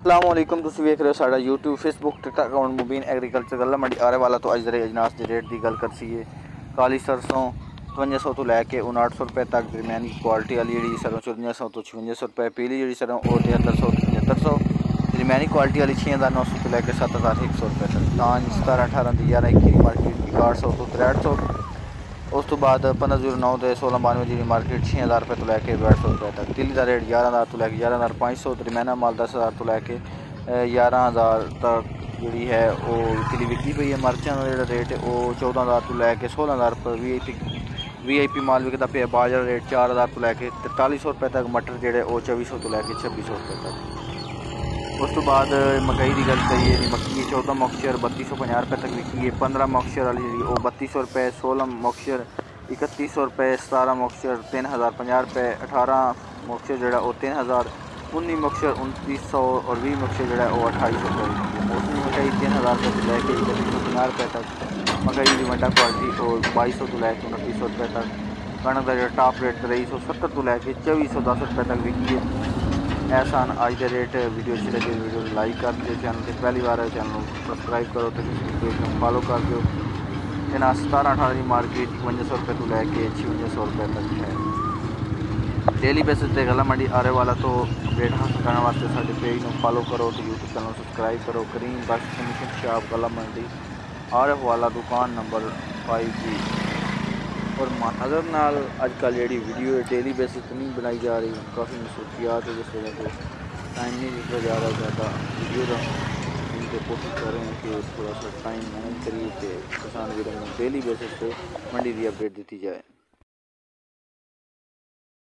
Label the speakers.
Speaker 1: अस्सलामुअलैकुम तुसी वेख रहे हो साडा यूट्यूब फेसबुक टिकटॉक अकाउंट मुबीन एग्रीकल्चर गल्ला मंडी आरे वाला। तो अज दे अजनास की रेट की गल करसीए। काली सरसों 5500 तो लैके 5900 रुपए तक, दरमियानी क्वालिटी वाली जी सरों 5400 तो 5600 रुपए, पीली जी सरों वो 7300 तो 7500, दरमियानी क्वालिटी वाली 6900 तो लैके 7100 रुपए तक। तांज 17-18 दी 11-21 मार्केट की 6100 तो 6300। उस तो बाद 1509 के 1692 जी मार्केट 6000 रुपये तो लैके 6200 रुपये तक। तिली का रेट 11000 तो लैके 11500, दरमियाना माल 10000 तो लैके 11000 तक जी है वो तिली विकती पई है। मर्चां का जो रेट है वो 14000 तो लैके 16000 रुपये। वीआईपी माल विकता पे बाजरा रेट 4000 तो लैके 4300 रुपये तक। मटर जोड़े वो 2400 तो लैके 2600 रुपये तक। उस तो बाद मकई की गल करिए जी, मक्की 14 मॉक्चर 3250 रुपये तक विकी है। 15 मॉक्चर वाली जी वो 3200 रुपये, 16 मॉक्चर 3100 रुपये, 17 मॉक्चर 3050 रुपये, 18 मॉक्चर जोड़ा वो 3000, 19 मॉक्चर 2900 और 20 मॉक्चर जोड़ा वो 2800 रुपये। मौसमी मकई 3000 रुपये तो लैके 3150 रुपये तक। मकई की वंडा क्वालिटी और 2200 तो लैके 2900 रुपये तक। कणक का जो टॉप रेट 2370 तो लैके 2410 रुपये तक विकी है। एहसान आज के रेट। वीडियो अच्छी लगे वीडियो लाइक कर दियो, चैनल से पहली बार है चैनल सब्सक्राइब करो तो पेज में फॉलो कर दो। इन्हें 17-18 की मार्केट 5500 रुपये तो लैके 5600 रुपये तक है। डेली बेसिस पर गला मंडी आरे वाला। तो अपडेट हासिल करने वास्ते साडे पेज में फॉलो करो तो यूट्यूब चैनल सब्सक्राइब करो। करीम बस कमीशन शॉप गला मंडी आरे वाला, दुकान नंबर 5G। और माजर नाल अजकल जी वीडियो डेली बेसिस पर नहीं बनाई जा रही, काफ़ी मसरूफियात है जिस वजह से टाइम नहीं निकल जा रहा ज़्यादा वीडियो का। इनके कोशिश कर रहे हैं कि थोड़ा सा टाइम मैनेज करिए कि किसान वीरों को डेली बेसिस पे मंडी की अपडेट दी जाए।